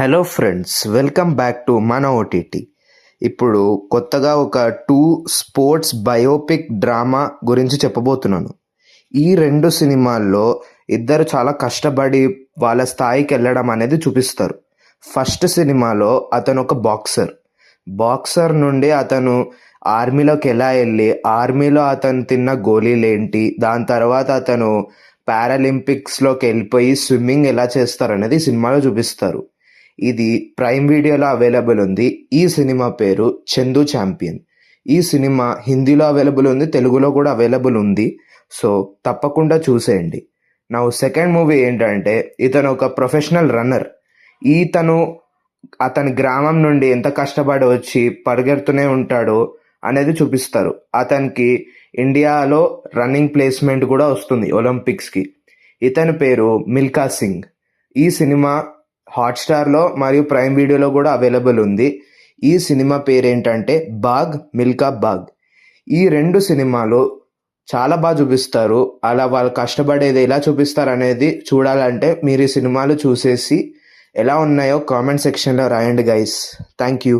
Hello friends, welcome back to మన OTT. ఇప్పుడు కొత్తగా ఒక 2 స్పోర్ట్స్ బయోపిక్ డ్రామా గురించి చెప్పబోతున్నాను. ఈ 2 సినిమాల్లో ఇద్దరు చాలా కష్టపడి వాళ్ళ స్థాయికి వెళ్ళడం అనేది చూపిస్తారు. ఫస్ట్ సినిమాలో అతను ఒక బాక్సర్ నుండి అతను ఆర్మీలోకి ఎలా వెళ్ళి ఆర్మీలో అతను తిన్న గోళీలేంటి, దాని తర్వాత అతను పారాలింపిక్స్లోకి వెళ్ళిపోయి స్విమ్మింగ్ ఎలా చేస్తారనేది సినిమాలో చూపిస్తారు. ఇది ప్రైమ్ వీడియోలో అవైలబుల్ ఉంది. ఈ సినిమా పేరు చందు ఛాంపియన్. ఈ సినిమా హిందీలో అవైలబుల్ ఉంది, తెలుగులో కూడా అవైలబుల్ ఉంది. సో తప్పకుండా చూసేయండి. నా సెకండ్ మూవీ ఏంటంటే, ఇతను ఒక ప్రొఫెషనల్ రన్నర్. అతని గ్రామం నుండి ఎంత కష్టపడి వచ్చి పరిగెడుతూనే ఉంటాడో అనేది చూపిస్తారు. అతనికి ఇండియాలో రన్నింగ్ ప్లేస్మెంట్ కూడా వస్తుంది ఒలింపిక్స్కి. ఇతని పేరు మిల్కా సింగ్. ఈ సినిమా హాట్స్టార్లో మరియు ప్రైమ్ వీడియోలో కూడా అవైలబుల్ ఉంది. ఈ సినిమా పేరేంటంటే మిల్కా బాగ్. ఈ 2 సినిమాలు చాలా బాగా చూపిస్తారు. అలా వాళ్ళు కష్టపడేది ఎలా చూపిస్తారు అనేది చూడాలంటే మీరు ఈ సినిమాలు చూసేసి ఎలా ఉన్నాయో కామెంట్ సెక్షన్లో రాయండి గైస్. Thank you.